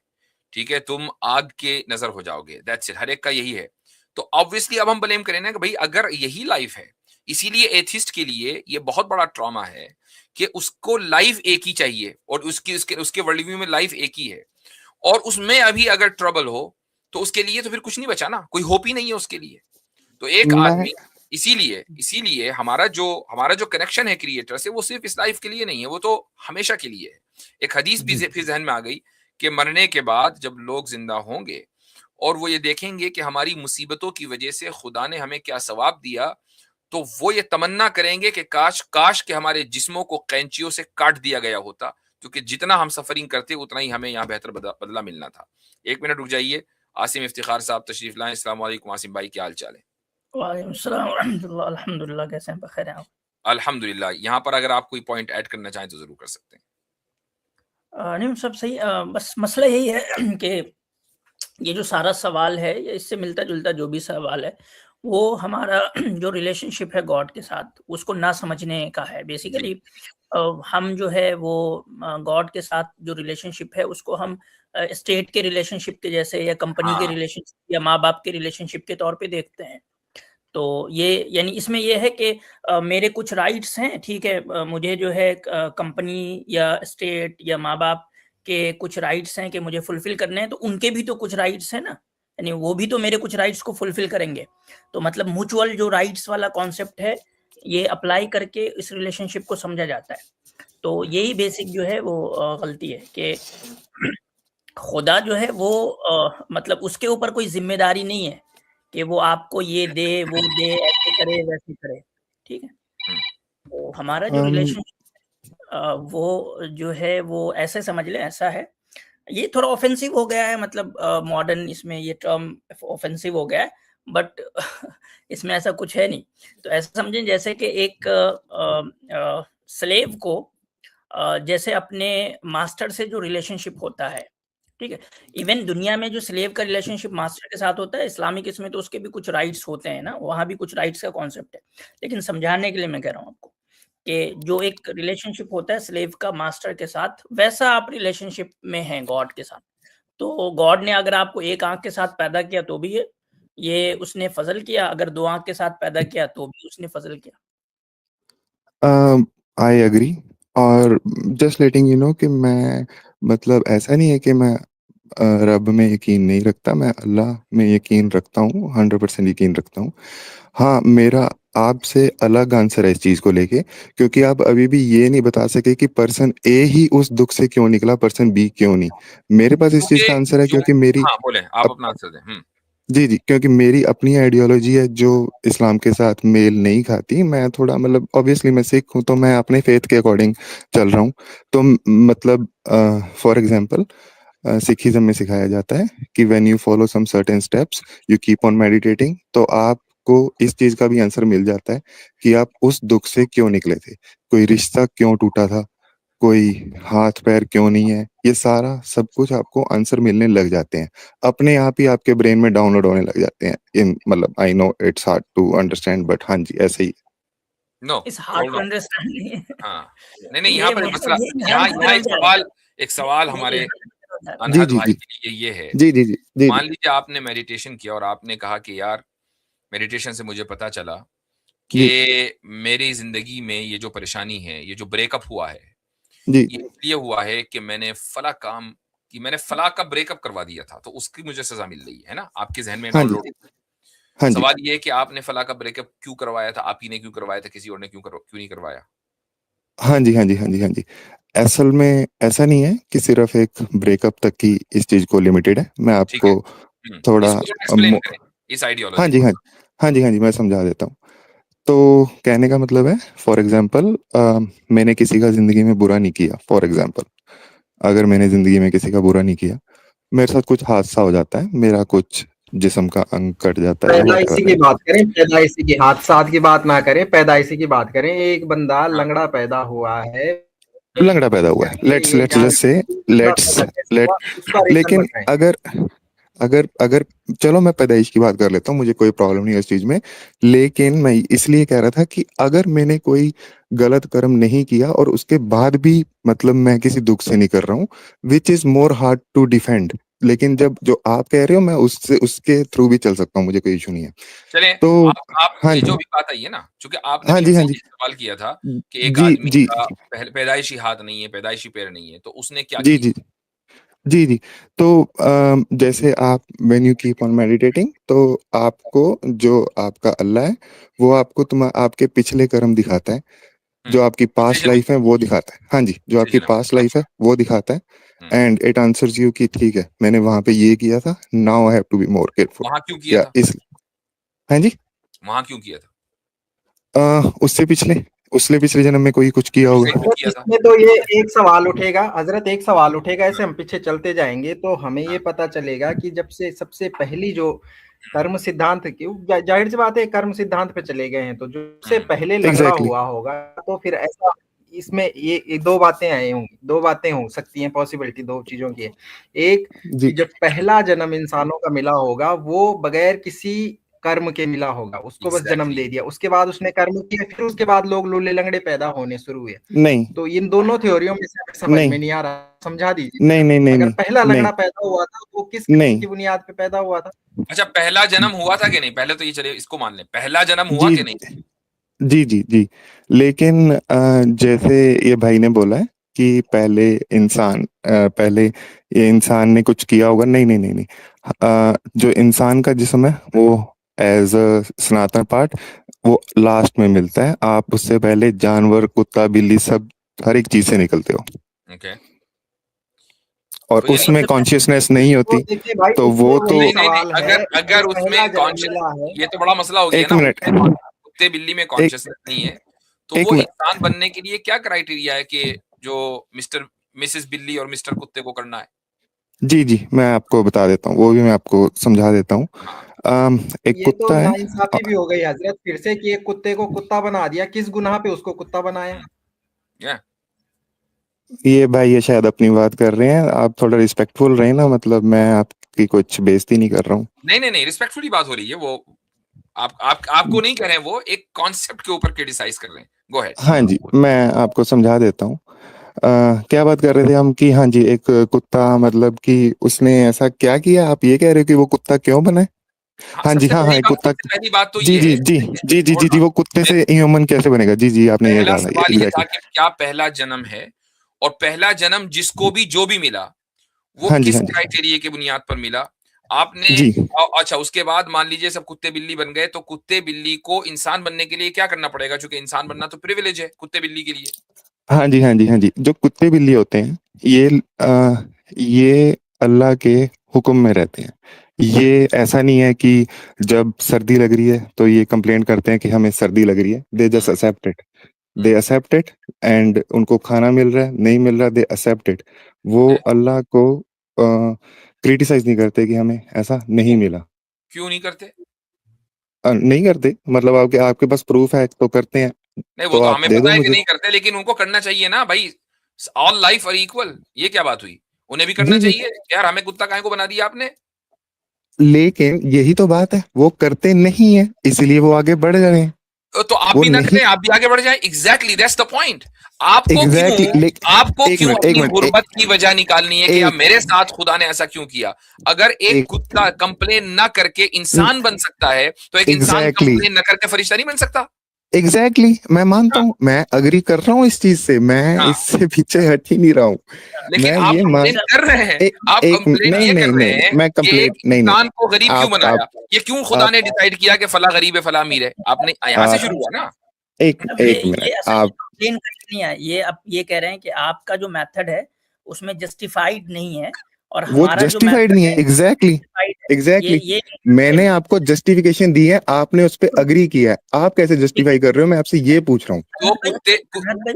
Speaker 2: ठीक है? तुम आग के नज़र हो जाओगे, दैट्स इट, हर एक का यही है। तो ऑब्वियसली अब हम ब्लेम करें ना कि भई अगर यही लाइफ़ है, इसीलिए एथिस्ट के लिए ये बहुत बड़ा ट्रॉमा है कि उसको लाइफ़ एक ही चाहिए और उसकी उसके उसके वर्ल्ड व्यू में लाइफ़ एक ही है। और उसमें अभी अगर ट्रबल हो, तो उसके लिए तो फिर कुछ नहीं बचा ना, कोई होप ही नहीं है उसके लिए। तो एक
Speaker 1: मैं
Speaker 2: आदमी इसीलिए इसीलिए हमारा जो कनेक्शन है क्रिएटर से वो सिर्फ़ इस लाइफ़ के लिए नहीं है, वो तो हमेशा के लिए है। एक हदीस भी
Speaker 1: जी,
Speaker 2: फिर ज़हन में आ गई कि मरने के बाद जब लोग ज़िंदा होंगे और वो ये देखेंगे कि हमारी मुसीबतों की वजह से खुदा ने हमें क्या सवाब दिया, तो वो ये तमन्ना करेंगे कि काश काश कि हमारे जिस्मों को कैंचियों से काट दिया गया होता, क्योंकि जितना हम सफरिंग करते उतना ही हमें यहाँ बेहतर बदला मिलना था। 1 मिनट रुक जाइए, आसिम इफ्तिखार साहब तशरीफ लाएं। अस्सलाम वालेकुम आसिम भाई, क्या हाल चाल है?
Speaker 4: वालेकुम सलाम व रहमतुल्लाह, अल्हम्दुलिल्लाह, कैसे हैं? बखैर हैं आप?
Speaker 2: अल्हम्दुलिल्लाह। यहाँ पर अगर आप कोई पॉइंट ऐड करना चाहें तो ज़रूर कर सकते हैं।
Speaker 4: नहीं सब सही, बस मसला यही है कि ये जो सारा सवाल है, ये इससे मिलता-जुलता जो भी सवाल है, वो हमारा जो रिलेशनशिप है गॉड के साथ, उसको ना समझने का है।
Speaker 2: जी।
Speaker 4: बेसिकली हम जो है वो गॉड के साथ जो रिलेशनशिप है, उसको हम स्टेट के रिलेशनशिप के जैसे या कंपनी के
Speaker 2: हाँ।
Speaker 4: रिलेशनशिप या माँ-बाप के रिलेशनशिप के तौर पे देखते हैं। तो ये यानी इसमें ये है कि मेरे कुछ राइट्स हैं, ठीक है? मुझे जो है कंपनी या स्टेट या माँ-बाप के कुछ राइट्स हैं कि मुझे फुलफ़िल करने हैं, तो उनके भी तो कुछ राइट्स हैं ना, यानी वो भी तो मेरे कुछ राइट्स को फुलफ़िल करेंगे। तो मतलब म्यूचुअल जो राइट्स वाला कॉन्सेप्ट है, ये अप्लाई करके इस रिलेशनशिप को समझा जाता है। तो यही बेसिक जो है वो गलती है कि खुदा जो है वो मतलब उसके ऊपर कोई ज़िम्मेदारी नहीं है कि वो आपको ये दे, वो दे, ऐसे करे, वैसे करे, ठीक है?
Speaker 2: हुँ।
Speaker 4: तो हमारा जो
Speaker 1: अम,
Speaker 4: रिलेशनशिप वो जो है वो ऐसे समझ लें, ऐसा है। ये थोड़ा ऑफेंसिव हो गया है, मतलब मॉडर्न इसमें ये टर्म ऑफेंसिव हो गया है, बट इसमें ऐसा कुछ है नहीं। तो ऐसा समझें जैसे कि एक स्लेव को जैसे अपने मास्टर से जो रिलेशनशिप होता है, ठीक है? इवन दुनिया में जो स्लेव का रिलेशनशिप मास्टर के साथ होता है, इस्लामिक इसमें तो उसके भी कुछ राइट्स होते हैं ना, वहाँ भी कुछ राइट्स का कॉन्सेप्ट है। लेकिन समझाने के लिए मैं कह रहा हूँ आपको कि जो एक रिलेशनशिप होता है स्लेव का मास्टर के साथ, वैसा आप रिलेशनशिप में हैं गॉड के साथ। तो गॉड ने अगर आपको एक आँख के साथ पैदा किया तो भी ये उसने फ़ज़ल किया, अगर 2 आँख के साथ पैदा किया तो भी उसने फ़ज़ल किया।
Speaker 1: आई एग्री और जस्ट लेटिंग यू नो कि मैं मतलब ऐसा नहीं है कि मैं रब में यकीन नहीं रखता, मैं अल्लाह में यकीन रखता हूँ, 100% यकीन रखता हूँ। हाँ, मेरा आपसे अलग आंसर है इस चीज़ को लेके क्योंकि आप अभी भी ये नहीं बता सके कि पर्सन ए ही उस दुःख से क्यों निकला, पर्सन बी क्यों नहीं। मेरे पास इस चीज़
Speaker 2: क्योंकि
Speaker 1: का आंसर है
Speaker 2: जो
Speaker 1: क्योंकि मेरी
Speaker 2: हाँ, बोलें, आप
Speaker 1: अप
Speaker 2: अपना आंसर दें। हुँ।
Speaker 1: जी, जी, क्योंकि मेरी अपनी आइडियोलॉजी है जो इस्लाम के साथ मेल नहीं खाती। मैं थोड़ा मतलब ऑब्वियसली मैं सिख हूँ, तो मैं अपने फ़ेथ के अकॉर्डिंग चल रहा हूँ। तो मतलब फॉर एग्ज़ाम्पल सिखिज़्म में सिखाया जाता है कि when you follow some certain steps, you keep on meditating तो आपको इस चीज़ का भी आंसर मिल जाता है कि आप उस दुःख से क्यों निकले थे? कोई रिश्ता क्यों टूटा था? कोई हाथ-पैर क्यों नहीं है? ये सारा सब कुछ आपको आंसर मिलने लग जाते हैं। अपने आप ही आपके ब्रेन में डाउनलोड होने लग जाते हैं। इन मतलब I know it's hard to understand but हाँ जी, ऐसे ही।
Speaker 2: No,
Speaker 4: it's hard
Speaker 2: hold
Speaker 4: to
Speaker 2: on.
Speaker 4: Understand नहीं है।
Speaker 2: हाँ। नहीं, यहाँ
Speaker 4: ये
Speaker 2: पर
Speaker 4: मतलब
Speaker 2: मसला
Speaker 4: ये
Speaker 2: यहाँ
Speaker 4: यहाँ से
Speaker 2: यहाँ
Speaker 4: निकल जा रहा है।
Speaker 2: एक सवाल
Speaker 4: ये
Speaker 2: हमारे
Speaker 4: यहाँ से निकल जा रहा है।
Speaker 1: जी,
Speaker 2: अनहद
Speaker 1: जी,
Speaker 2: भाई
Speaker 1: जी।
Speaker 2: के लिए ये है,
Speaker 1: जी, जी, जी। जी,
Speaker 2: मान
Speaker 1: जी।
Speaker 2: लीजिए आपने मेडिटेशन किया और आपने कहा कि यार मेडिटेशन से मुझे पता चला
Speaker 1: जी,
Speaker 2: कि मेरी ज़िंदगी में ये जो परेशानी है, ये जो ब्रेकअप हुआ है,
Speaker 1: जी।
Speaker 2: ये इसलिए हुआ है कि मैंने फलाँ का ब्रेकअप करवा दिया था, तो उसकी मुझे सज़ा मिल रही है ना? आपके ज़हन में
Speaker 1: हाँ जी।
Speaker 2: डाउनलोड
Speaker 1: हाँ जी।
Speaker 2: सवाल ये है कि आपने फलाँ का ब्रेकअप क्यों करवाया था? आप ही ने क्यों करवाया था? किसी और ने क्यों नहीं करवाया?
Speaker 1: हाँ जी, हाँ जी, हाँ जी, हाँ जी। असल में ऐसा नहीं है कि सिर्फ़ एक ब्रेकअप तक ही इस चीज़ को लिमिटेड है। मैं
Speaker 2: ठीक है।
Speaker 1: आपको
Speaker 2: हुँ,
Speaker 1: थोड़ा
Speaker 2: इसको ज़रा एक्सप्लेन
Speaker 1: मो
Speaker 2: करें, इस
Speaker 1: हाँ
Speaker 2: आइडियोलॉजी
Speaker 1: जी,
Speaker 2: को।
Speaker 1: हाँ जी। हाँ जी, हाँ जी, मैं समझा देता हूँ। तो कहने का मतलब है फॉर एग्ज़ाम्पल मैंने किसी का ज़िंदगी में बुरा नहीं किया फॉर एग्ज़ाम्पल अगर मैंने ज़िंदगी में किसी का बुरा नहीं किया, मेरे साथ कुछ हादसा हो जाता है, मेरा कुछ जिस्म का अंग कट जाता है या
Speaker 5: पैदाइशी
Speaker 1: व्हाटएवर
Speaker 5: की
Speaker 1: लाइक
Speaker 5: बात करें, पैदाइशी की, हादसात की बात ना करें, पैदाइशी की बात करें। एक बंदा
Speaker 2: हाँ।
Speaker 5: लंगड़ा पैदा हुआ है,
Speaker 2: हुँ,
Speaker 1: लंगड़ा पैदा हुआ है।
Speaker 5: करके
Speaker 1: लेट्स
Speaker 5: ये
Speaker 1: लेट्स
Speaker 5: जान
Speaker 1: जस्ट से
Speaker 5: लंगड़ा
Speaker 1: लेट्स
Speaker 5: पैदा कैसे
Speaker 1: लेट
Speaker 5: हुआ, उसका रीज़न
Speaker 1: लेकिन
Speaker 5: बताएं।
Speaker 1: अगर अगर अगर चलो मैं पैदाइश की बात कर लेता हूँ, मुझे कोई प्रॉब्लम नहीं है इस चीज़ में। लेकिन मैं इसलिए कह रहा था कि अगर मैंने कोई गलत कर्म नहीं किया और उसके बाद भी मतलब मैं किसी दुःख से नहीं कर रहा हूँ, which is more hard to defend. लेकिन जब जो आप कह रहे हो मैं उससे उसके थ्रू भी चल सकता हूँ, मुझे कोई इश्यू नहीं है।
Speaker 2: चलें,
Speaker 1: तो
Speaker 2: आप
Speaker 1: हाँ
Speaker 2: ये जो
Speaker 1: जी।
Speaker 2: भी बात आई है ना, चूँकि आपने
Speaker 1: हाँ
Speaker 2: भी
Speaker 1: जी,
Speaker 2: हमसे
Speaker 1: हाँ जी।
Speaker 2: ये सवाल किया था कि एक
Speaker 1: जी,
Speaker 2: आदमी
Speaker 1: जी।
Speaker 2: का पैदाइशी हाथ नहीं है, पैदाइशी पैर नहीं है, तो उसने क्या
Speaker 1: जी,
Speaker 2: किया?
Speaker 1: जी। जी, जी। तो जैसे आप when you keep on meditating तो आपको जो आपका अल्लाह है, वो आपको आपके पिछले कर्म दिखाता है।
Speaker 2: हुँ,
Speaker 1: जो आपकी
Speaker 2: पिछली
Speaker 1: पास्ट
Speaker 2: जन्म
Speaker 1: लाइफ़ है वो दिखाता है। हाँ जी, जो
Speaker 2: पिछली
Speaker 1: आपकी
Speaker 2: जन्म
Speaker 1: पास्ट लाइफ़ है
Speaker 2: अच्छा।
Speaker 1: वो दिखाता है
Speaker 2: हुँ,
Speaker 1: एंड इट आंसर्स यू कि ठीक है, मैंने वहाँ पे ये किया था, now I have to be more careful
Speaker 2: वहाँ क्यों किया
Speaker 1: या
Speaker 2: था?
Speaker 1: इस हाँ जी?
Speaker 2: वहाँ क्यों किया था?
Speaker 1: उससे पिछले उसने पिछले जन्म में कोई कुछ किया होगा।
Speaker 2: सुसाइड भी किया था।
Speaker 5: इसमें तो ये एक सवाल उठेगा हजरत, एक सवाल उठेगा, ऐसे हम पीछे चलते जाएंगे तो हमें ये पता चलेगा कि जब से सबसे पहली जो कर्म सिद्धांत की, जाहिर सी बात है कर्म सिद्धांत पे चले गए हैं, तो जो से पहले लंगड़ा
Speaker 1: Exactly.
Speaker 5: हुआ होगा, तो फिर ऐसा इसमें ये दो बातें आई होंगी, दो बातें हो सकती हैं, पॉसिबिलिटी दो चीजों की है। एक
Speaker 1: जी
Speaker 5: कि जब पहला जन्म इंसानों का मिला होगा वो बगैर किसी कर्म के मिला होगा, उसको बस जन्म
Speaker 2: Exactly.
Speaker 5: दे दिया, उसके बाद उसने कर्म किया, फिर उसके बाद लोग लूले लंगड़े पैदा होने शुरू हुए।
Speaker 1: नहीं
Speaker 5: तो इन दोनों थ्योरियों में से हमें समझ
Speaker 1: नहीं
Speaker 5: में नहीं आ रहा, समझा दीजिए।
Speaker 1: नहीं नहीं नहीं
Speaker 5: अगर
Speaker 1: नहीं
Speaker 5: पहला
Speaker 1: नहीं
Speaker 5: लंगड़ा पैदा हुआ था वो किस
Speaker 1: नहीं
Speaker 5: की बुनियाद पे पैदा हुआ था?
Speaker 2: अच्छा, पहला जन्म हुआ था कि नहीं? पहले तो ये चलिए इसको मान लें, पहला जन्म हुआ
Speaker 1: जी
Speaker 2: कि नहीं?
Speaker 1: जी जी जी। लेकिन जैसे ये भाई ने बोला है कि पहले पहले ये इंसान ने कुछ किया होगा, नहीं नहीं नहीं नहीं। जो इंसान का जिस्म है वो एज अ सनातन पार्ट वो लास्ट में मिलता है। आप उससे पहले जानवर, कुत्ता, बिल्ली, सब हर एक चीज से निकलते हो,
Speaker 2: ओके,
Speaker 1: और
Speaker 2: तो ये
Speaker 1: उसमें
Speaker 4: सबसे
Speaker 1: कॉन्शियसनेस नहीं
Speaker 5: तो
Speaker 1: होती।
Speaker 5: देखिए भाई,
Speaker 1: तो वो
Speaker 5: इसमें
Speaker 1: तो
Speaker 5: वही
Speaker 2: नहीं नहीं नहीं,
Speaker 5: सवाल है
Speaker 2: अगर
Speaker 5: कि
Speaker 2: अगर
Speaker 5: जो
Speaker 2: उसमें
Speaker 5: पहला जन्म
Speaker 2: कॉन्शियस,
Speaker 5: मिला है,
Speaker 2: ये तो बड़ा मसला हो गया
Speaker 1: एक
Speaker 2: ना,
Speaker 1: मिनट
Speaker 2: कुत्ते बिल्ली में
Speaker 1: एक
Speaker 2: कॉन्शियसनेस नहीं है, तो
Speaker 1: एक
Speaker 2: वो
Speaker 1: मिनट
Speaker 2: इंसान बनने के लिए क्या क्राइटेरिया है कि जो मिस्टर मिसेस बिल्ली और मिस्टर कुत्ते को करना है?
Speaker 1: जी जी, मैं आपको बता देता हूँ, वो भी मैं आपको समझा देता हूँ।
Speaker 2: हाँ,
Speaker 1: एक
Speaker 5: ये तो
Speaker 1: कुत्ता है।
Speaker 5: नाइंसाफी भी हो गई हजरत फिर से कि एक कुत्ते को कुत्ता बना दिया, किस गुनाह पे उसको कुत्ता बनाया?
Speaker 2: या
Speaker 1: ये भाई ये शायद अपनी बात कर रहे हैं, आप थोड़ा रिस्पेक्टफुल रहे ना, मतलब मैं आपकी कुछ बेइज्जती नहीं कर रहा हूँ।
Speaker 2: नहीं नहीं नहीं, रिस्पेक्टफुली बात हो रही है, वो आपको नहीं कह रहे हैं, वो एक कॉन्सेप्ट के ऊपर क्रिटिसाइज कर रहे हैं। Go ahead.
Speaker 1: हाँ जी, मैं आपको समझा देता हूँ। क्या बात कर रहे थे हम कि हाँ जी, एक कुत्ता, मतलब कि उसने ऐसा क्या किया, आप ये कह रहे हो कि वो कुत्ता क्यों बना है?
Speaker 2: हाँ,
Speaker 1: हाँ जी, हाँ हाँ, एक कुत्ता।
Speaker 2: सबसे पहली बात तो
Speaker 1: जी
Speaker 2: ये
Speaker 1: जी
Speaker 2: है,
Speaker 1: जी जी जी जी जी, वो कुत्ते से ह्यूमन कैसे बनेगा? जी जी, आपने ये
Speaker 2: पहला
Speaker 1: कहा था
Speaker 2: सवाल ये था
Speaker 1: एग्जैक्टली।
Speaker 2: कि क्या पहला जन्म है, और पहला जन्म जिसको भी जो भी मिला वो
Speaker 1: हाँ जी
Speaker 2: किस
Speaker 1: हाँ जी
Speaker 2: क्राइटेरिया की बुनियाद पर मिला? आपने
Speaker 1: जी
Speaker 2: अच्छा, उसके बाद मान लीजिए सब कुत्ते बिल्ली बन गए, तो कुत्ते बिल्ली को इंसान बनने के लिए क्या करना पड़ेगा? क्योंकि इंसान बनना तो प्रिविलेज है कुत्ते बिल्ली के लिए।
Speaker 1: हाँ जी हाँ जी हाँ जी। जो कुत्ते बिल्ली होते हैं ये अल्लाह के हुक्म में रहते हैं। ये ऐसा नहीं है कि जब सर्दी लग रही है तो ये कंप्लेन करते हैं कि हमें सर्दी लग रही है। They just accept it, they accept it, and उनको खाना मिल रहा है, नहीं मिल रहा, दे एक्सेप्ट इट। वो अल्लाह को क्रिटिसाइज नहीं करते कि हमें ऐसा नहीं मिला।
Speaker 2: क्यों नहीं करते?
Speaker 1: नहीं करते, मतलब आपके आपके पास प्रूफ है तो करते हैं।
Speaker 2: नहीं, वो
Speaker 1: तो
Speaker 2: तो
Speaker 1: आप
Speaker 2: हमें
Speaker 1: दे
Speaker 2: पता
Speaker 1: दो
Speaker 2: है कि
Speaker 1: मुझे।
Speaker 2: नहीं करते, लेकिन उनको करना चाहिए ना भाई। ऑल लाइफ आर इक्वल, ये क्या बात हुई? उन्हें भी करना
Speaker 1: जी जी,
Speaker 2: चाहिए यार, हमें कुत्ता काहे को बना दिया आपने?
Speaker 1: लेकिन यही तो बात है, वो करते नहीं है इसलिए वो आगे बढ़ रहे हैं।
Speaker 2: तो आप
Speaker 1: वो
Speaker 2: भी ना
Speaker 1: नहीं,
Speaker 2: करें, आप भी आगे बढ़ जाएं। Exactly that's the point. आपको
Speaker 1: एग्जैक्टली
Speaker 2: क्यों आपको
Speaker 1: एक
Speaker 2: क्यों
Speaker 1: मिनट एक
Speaker 2: अपनी
Speaker 1: मिनट
Speaker 2: गुर्बत की वजह निकालनी है कि यार
Speaker 1: एक
Speaker 2: मेरे साथ खुदा ने ऐसा क्यों किया? अगर एक
Speaker 1: एक
Speaker 2: कुत्ता कंप्लेन ना करके इंसान बन सकता है, तो एक इंसान
Speaker 1: एग्जैक्टली
Speaker 2: कंप्लेन ना करके फरिश्ता नहीं बन सकता?
Speaker 1: एग्जैक्टली, मैं मानता
Speaker 2: हाँ,
Speaker 1: हूँ, मैं अग्री कर रहा हूँ इस चीज से, मैं
Speaker 2: हाँ।
Speaker 1: इससे पीछे हट ही नहीं रहा हूँ।
Speaker 2: लेकिन
Speaker 1: मैं
Speaker 2: आप
Speaker 1: ये मान
Speaker 2: कंप्लेन कर रहे हैं, आप
Speaker 1: एक
Speaker 2: कंप्लेन
Speaker 1: नहीं
Speaker 2: ये
Speaker 1: नहीं
Speaker 2: कर
Speaker 1: नहीं
Speaker 2: रहे
Speaker 1: नहीं,
Speaker 2: हैं
Speaker 1: मैं
Speaker 2: कि एक
Speaker 1: कंप्लीट नहीं नहीं।
Speaker 2: इंसान को गरीब क्यों बनाया?
Speaker 1: आप
Speaker 2: ये क्यों खुदा
Speaker 1: आप
Speaker 2: ने डिसाइड किया कि फला गरीब है फला अमीर है? आपने यहाँ से
Speaker 1: आप
Speaker 2: शुरू हुआ ना।
Speaker 1: एक
Speaker 4: अब
Speaker 1: एक
Speaker 4: ये
Speaker 1: मिनट
Speaker 4: असल में
Speaker 1: आप
Speaker 4: कंप्लेन करके नहीं है, ये अब ये कह रहे हैं कि आपका जो मेथड है उसमें जस्टिफाइड नहीं है, और
Speaker 1: वो
Speaker 4: हमारा जो
Speaker 1: जस्टिफाइड
Speaker 4: मेथड
Speaker 1: नहीं
Speaker 4: है
Speaker 1: है। एग्जैक्टली
Speaker 4: justified है।
Speaker 1: एग्जैक्टली,
Speaker 4: ये
Speaker 1: मैंने आपको जस्टिफिकेशन दी है, आपने उस पर अग्री किया है, आप कैसे जस्टिफाई कर रहे हो? मैं आपसे ये पूछ रहा हूँ।
Speaker 2: तो
Speaker 4: अनहद भाई,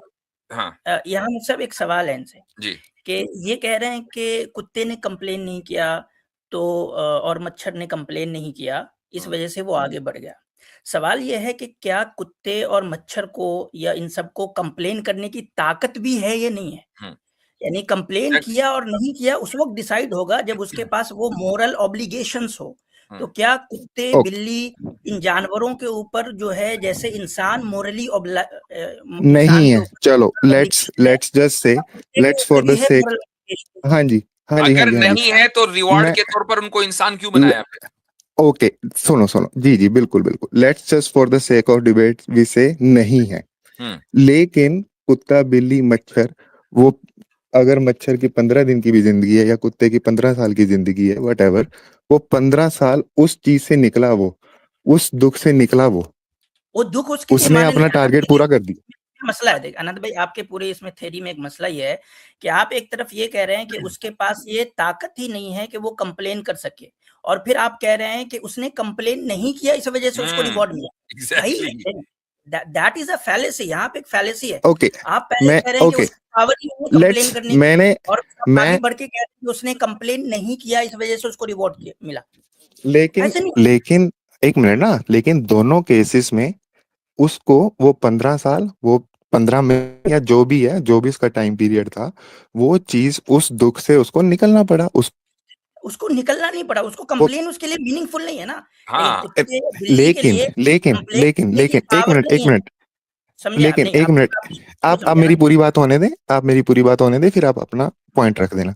Speaker 2: हाँ
Speaker 4: यहाँ मुझसे एक सवाल है इनसे
Speaker 2: जी,
Speaker 4: कि ये कह रहे हैं कि कुत्ते ने कंप्लेन नहीं किया तो और मच्छर ने कंप्लेन नहीं किया, इस वजह से वो आगे बढ़ गया। सवाल ये है कि क्या कुत्ते और मच्छर को या इन सबको कंप्लेन करने की ताकत भी है या नहीं है? यानी कंप्लेन किया और नहीं किया उस वक्त डिसाइड होगा जब उसके पास वो मोरल ऑब्लिगेशंस हो। तो क्या कुत्ते
Speaker 1: ओके,
Speaker 4: बिल्ली इन जानवरों के ऊपर जो है जैसे इंसान मोरली इंसान
Speaker 1: नहीं
Speaker 4: के
Speaker 1: है,
Speaker 4: ऊपर
Speaker 1: चलो
Speaker 4: obligation है,
Speaker 1: लेट्स जस्ट से,
Speaker 4: कुत्ते के
Speaker 1: लेट्स
Speaker 4: ऊपर
Speaker 1: फॉर द
Speaker 4: भी है
Speaker 1: सेक।
Speaker 4: Moral obligation.
Speaker 1: हाँ जी हाँ जी हाँ
Speaker 2: अगर
Speaker 1: जी हाँ जी।
Speaker 2: नहीं है तो रिवॉर्ड
Speaker 1: मैं
Speaker 2: के तौर पर उनको इंसान क्यों बनाया फिर?
Speaker 1: ओके, सुनो सुनो, जी जी बिल्कुल बिल्कुल, let's just for the sake of debate we say नहीं है। लेकिन कुत्ता, बिल्ली, मच्छर, वो अगर मच्छर की 15 दिन की भी जिंदगी है या कुत्ते की 15 साल की जिंदगी है, वट एवर, वो 15 साल उस चीज से निकला, वो उस दुख से निकला,
Speaker 4: वो दुख उसके लिए
Speaker 1: उसने
Speaker 4: माने
Speaker 1: अपना
Speaker 4: नहीं।
Speaker 1: टारगेट पूरा कर दिया।
Speaker 4: मसला है, देख अनंत भाई, आपके पूरे इसमें थ्योरी में एक मसला ये है कि आप एक तरफ ये कह रहे हैं कि उसके पास ये ताकत ही नहीं है कि वो कंप्लेन कर सके, और फिर आप कह रहे हैं कि उसने कंप्लेन नहीं किया इस वजह से उसको रिवॉर्ड मिला। भाई
Speaker 2: exactly.
Speaker 4: That is a fallacy. यहाँ पे एक फैलेसी है।
Speaker 1: ओके
Speaker 4: आप पहले
Speaker 1: मैं
Speaker 4: कह रहे हैं कि
Speaker 1: ओके
Speaker 4: उसकी पावर ही नहीं कंप्लेन
Speaker 1: लेट्स
Speaker 4: करने की,
Speaker 1: मैंने
Speaker 4: और आप
Speaker 1: मैं
Speaker 4: आगे बढ़ के कह रहे हैं कि उसने कंप्लेन नहीं किया, इस वजह से उसको रिवॉर्ड मिला।
Speaker 1: लेकिन
Speaker 4: ऐसे नहीं।
Speaker 1: लेकिन एक मिनट ना, लेकिन दोनों केसेस में उसको वो 15 साल, वो 15 मिनट या जो भी है, जो भी उसका टाइम पीरियड था, वो चीज उस दुख से उसको निकलना पड़ा।
Speaker 4: उसको निकलना नहीं पड़ा, उसको
Speaker 1: वो
Speaker 4: कंप्लेन उसके लिए मीनिंगफुल नहीं है ना। यानी
Speaker 2: हाँ
Speaker 4: कुत्ते या बिल्ली के
Speaker 1: लेकिन
Speaker 4: लिए
Speaker 1: लेकिन
Speaker 4: कंप्लेन
Speaker 1: लेकिन
Speaker 4: करने की
Speaker 1: लेकिन एक
Speaker 4: पावर
Speaker 1: मिनट
Speaker 4: नहीं
Speaker 1: एक
Speaker 4: है।
Speaker 1: मिनट
Speaker 4: समझे आप?
Speaker 1: लेकिन
Speaker 4: नहीं,
Speaker 1: एक मिनट,
Speaker 4: को
Speaker 1: आप
Speaker 4: समझे ना।
Speaker 1: मेरी पूरी बात होने दें, आप मेरी पूरी बात होने दें, फिर आप अपना पॉइंट रख देना।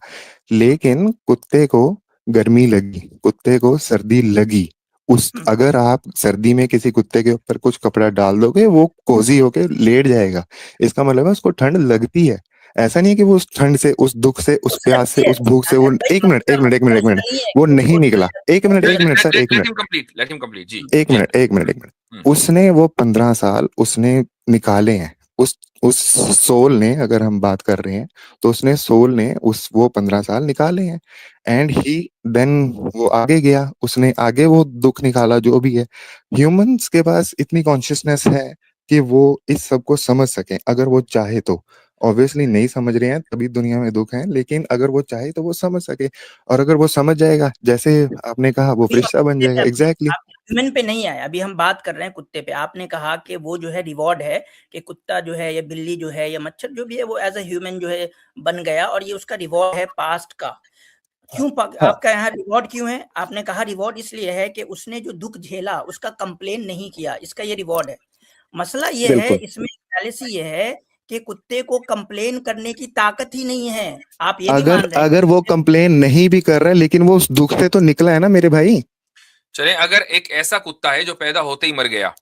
Speaker 1: लेकिन कुत्ते को गर्मी लगी, कुत्ते को सर्दी लगी, उस अगर आप सर्दी में किसी कुत्ते के ऊपर कुछ कपड़ा डाल दोगे, वो कोजी होके लेट जाएगा। इसका मतलब है उसको ठंड लगती है। ऐसा नहीं है कि वो उस ठंड से, उस दुख से, उस
Speaker 4: उसको
Speaker 1: प्यास से,
Speaker 4: लगती है।
Speaker 1: उस भूख से वो
Speaker 4: भाई
Speaker 1: एक मिनट एक मिनट एक मिनट एक
Speaker 4: मतलब
Speaker 1: मिनट
Speaker 4: ऐसा नहीं है
Speaker 1: वो
Speaker 4: कि
Speaker 1: नहीं
Speaker 4: उसको
Speaker 1: निकला। एक मिनट एक मिनट सर, एक
Speaker 2: let
Speaker 1: minute.
Speaker 2: Him complete, let him complete. जी
Speaker 1: एक
Speaker 2: जी।
Speaker 1: मिनट एक मिनट एक मिनट उसने वो 15 साल उसने निकाले हैं। उस सोल ने, अगर हम बात कर रहे हैं, तो उसने सोल ने वो 15 साल निकाले हैं। एंड ही देन वो आगे गया, उसने आगे वो दुख निकाला जो भी है। ह्यूमंस के पास इतनी कॉन्शियसनेस है कि वो इस सब को समझ सके, अगर वो चाहे तो। ऑब्वियसली नहीं समझ रहे हैं तभी दुनिया में दुख है, लेकिन अगर वो चाहे तो वो समझ सके। और अगर वो समझ जाएगा, जैसे आपने कहा, वो फरिश्ता बन जाएगा। एग्जैक्टली।
Speaker 4: आप ह्यूमन पे नहीं आए, अभी हम बात कर रहे हैं कुत्ते पे। आपने कहा कि वो जो है रिवॉर्ड है, कि कुत्ता जो है या बिल्ली जो है या मच्छर जो भी है, वो एज अ ह्यूमन जो है बन गया, और ये उसका रिवॉर्ड है पास्ट का। क्यों
Speaker 1: हाँ
Speaker 4: आपका यहाँ रिवॉर्ड क्यों है? आपने कहा रिवॉर्ड इसलिए है कि उसने जो दुख झेला उसका कंप्लेन नहीं किया, इसका ये रिवॉर्ड है। मसला ये है,
Speaker 1: बिल्कुल।
Speaker 4: इसमें फैलेसी ये है कि कुत्ते को कंप्लेन करने की ताकत ही नहीं है। आप ये भी
Speaker 1: अगर
Speaker 4: मान रहे हैं।
Speaker 1: अगर वो कंप्लेन नहीं भी कर रहा है, लेकिन वो उस दुख से तो निकला है ना मेरे भाई।
Speaker 2: चले, अगर एक ऐसा कुत्ता है जो पैदा होते ही मर गया,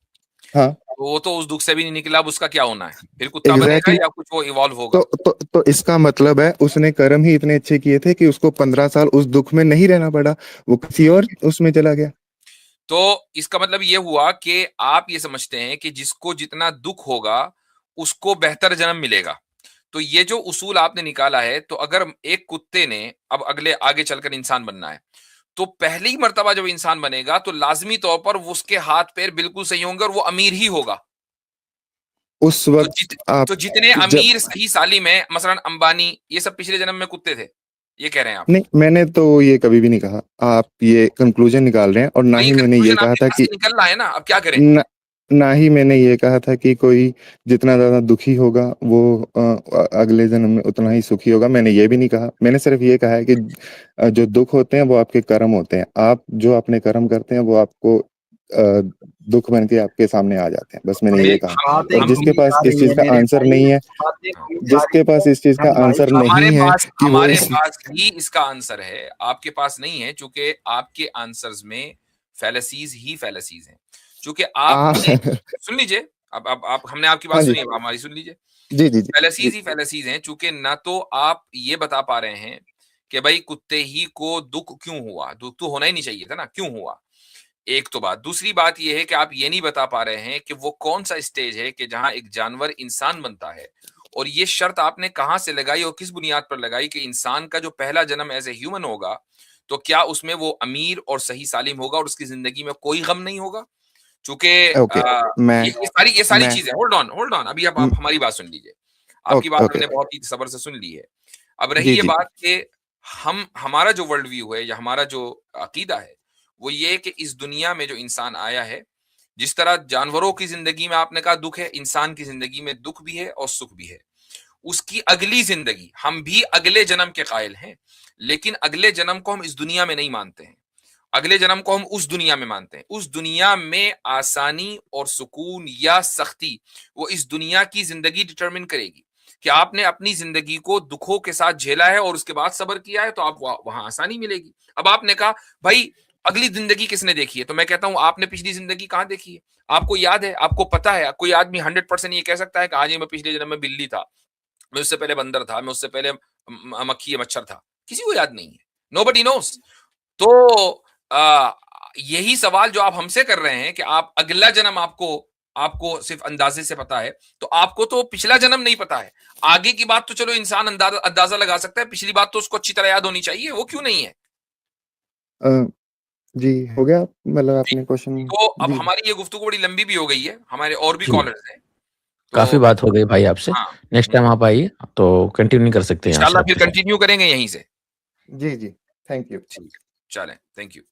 Speaker 1: हाँ
Speaker 2: तो वो तो उस दुख से भी नहीं निकला। अब उसका क्या होना है? फिर कुत्ता बनेगा
Speaker 1: एग्जैक्टली
Speaker 2: या कुछ वो इवॉल्व
Speaker 1: तो,
Speaker 2: होगा?
Speaker 1: तो इसका मतलब है उसने कर्म ही इतने अच्छे किए थे कि उसको 15 साल उस दुख में नहीं रहना पड़ा, वो किसी और उसमें चला गया।
Speaker 2: तो इसका मतलब ये हुआ कि आप ये समझते हैं कि जिसको जितना दुख होगा उसको बेहतर जन्म मिलेगा। तो ये जो उसूल आपने निकाला है, तो अगर एक कुत्ते ने अब अगले आगे चलकर इंसान बनना है, तो पहली मर्तबा जब इंसान बनेगा तो लाजमी तौर पर उसके हाथ पैर बिल्कुल सही होंगे और वो अमीर ही होगा।
Speaker 1: उस
Speaker 2: तो
Speaker 1: वक्त आप
Speaker 2: जितने
Speaker 1: जब
Speaker 2: अमीर सही सालिम है, मसलन अंबानी, ये सब पिछले जन्म में कुत्ते थे, ये कह रहे हैं आप?
Speaker 1: नहीं, मैंने तो ये कभी भी नहीं कहा। आप ये कंक्लूजन निकाल रहे हैं, और ना
Speaker 2: भाई
Speaker 1: ही मैंने ये
Speaker 2: कंक्लूजन
Speaker 1: कहा
Speaker 2: आपके
Speaker 1: था
Speaker 2: पास
Speaker 1: कि
Speaker 2: से निकल रहा है ना, अब क्या करें?
Speaker 1: ना, ना ही मैंने ये कहा था कि कोई जितना ज्यादा दुखी होगा वो अगले जन्म में उतना ही सुखी होगा। मैंने ये भी नहीं कहा। मैंने सिर्फ ये कहा है कि जो दुख होते हैं वो आपके कर्म होते हैं। आप जो अपने कर्म करते हैं वो आपको दुख बन के आपके सामने आ जाते हैं। बस मैंने
Speaker 2: हमें
Speaker 1: ये कहा। और
Speaker 2: हम
Speaker 1: जिसके पास इस चीज का
Speaker 5: मेरे
Speaker 1: आंसर
Speaker 5: भाई,
Speaker 1: नहीं है,
Speaker 5: बातें कोई
Speaker 1: जिसके पास इस चीज का
Speaker 5: भाई,
Speaker 1: आंसर नहीं है कि वो
Speaker 2: हमारे
Speaker 1: इस
Speaker 2: पास ही इसका आंसर है, आपके पास नहीं है, क्योंकि आपके आंसर्स में फैलेसीज ही फैलेसीज हैं। क्योंकि
Speaker 1: आ,
Speaker 2: आपने, सुन लीजिए, अब आप, हमने आपकी बात
Speaker 1: हाँ जी
Speaker 2: सुनी, अब हमारी सुन लीजिए।
Speaker 1: जी जी जी
Speaker 2: फैलेसीज
Speaker 1: जी
Speaker 2: ही फैलेसीज हैं, चूंकि ना तो आप ये बता पा रहे हैं कि भाई कुत्ते ही को दुख क्यों हुआ, दुख तो होना ही नहीं चाहिए था ना, क्यों हुआ? एक तो बात। दूसरी बात ये है कि आप ये नहीं बता पा रहे हैं कि वो कौन सा स्टेज है कि जहां एक जानवर इंसान बनता है। और ये शर्त आपने कहां से लगाई और किस बुनियाद पर लगाई कि इंसान का जो पहला जन्म एज ए ह्यूमन होगा, तो क्या उसमें वो अमीर और सही सालिम होगा और उसकी जिंदगी में कोई गम नहीं होगा? चूंकि
Speaker 1: ओके मैं
Speaker 2: ये सारी
Speaker 1: मैं
Speaker 2: चीजें, होल्ड ऑन, अभी आप हमारी बात सुन लीजिए। आपकी
Speaker 1: ओके
Speaker 2: बात
Speaker 1: ओके
Speaker 2: हमने बहुत ही सब्र से सुन ली है। अब रही
Speaker 1: जी
Speaker 2: ये
Speaker 1: जी
Speaker 2: बात कि हमारा जो वर्ल्ड व्यू है या हमारा जो अकीदा है, वो ये कि इस दुनिया में जो इंसान आया है, जिस तरह जानवरों की जिंदगी में आपने कहा दुख है, इंसान की जिंदगी में दुख भी है और सुख भी है। उसकी अगली जिंदगी, हम भी अगले जन्म के कायल हैं, लेकिन अगले जन्म को हम इस दुनिया में नहीं मानते हैं। अगले जन्म को हम उस दुनिया में मानते हैं। उस दुनिया में आसानी और सुकून या सख्ती, वो इस दुनिया की जिंदगी डिटरमिन करेगी कि आपने अपनी जिंदगी को दुखों के साथ झेला है और उसके बाद सब्र किया है, तो आप वहां आसानी मिलेगी। अब आपने कहा भाई अगली जिंदगी किसने देखी है, तो मैं कहता हूं आपने पिछली जिंदगी कहां देखी है? आपको याद है, आपको पता है? कोई आदमी 100% ये कह सकता है कि आज मैं पिछले जन्म में बिल्ली था, मैं उससे पहले बंदर था, मैं उससे पहले मक्खी या मच्छर था? किसी को याद नहीं है। Nobody nose. तो यही सवाल जो आप हमसे कर रहे हैं कि आप अगला जन्म आपको सिर्फ अंदाजे से पता है, तो आपको तो पिछला जन्म नहीं पता है। आगे की बात तो चलो इंसान अंदाजा लगा सकता है, पिछली बात तो उसको अच्छी तरह याद होनी चाहिए, वो क्यों नहीं है?
Speaker 1: जी, हो गया मतलब आपने क्वेश्चन
Speaker 2: तो अब
Speaker 1: जी।
Speaker 2: हमारी ये गुफ्तगू बड़ी लंबी भी हो गई है, हमारे और भी
Speaker 3: जी।
Speaker 2: कॉलर्स हैं।
Speaker 3: काफ़ी
Speaker 2: तो
Speaker 3: बात हो गई भाई आपसे।
Speaker 2: हाँ,
Speaker 3: नेक्स्ट टाइम आप आइए, तो कंटिन्यू कर सकते हैं यहाँ से
Speaker 2: इंशाल्लाह फिर
Speaker 3: आपके साथ।
Speaker 2: कंटिन्यू करेंगे यहीं से।
Speaker 1: जी, जी। Thank you.
Speaker 2: ठीक है, चलें, थैंक यू।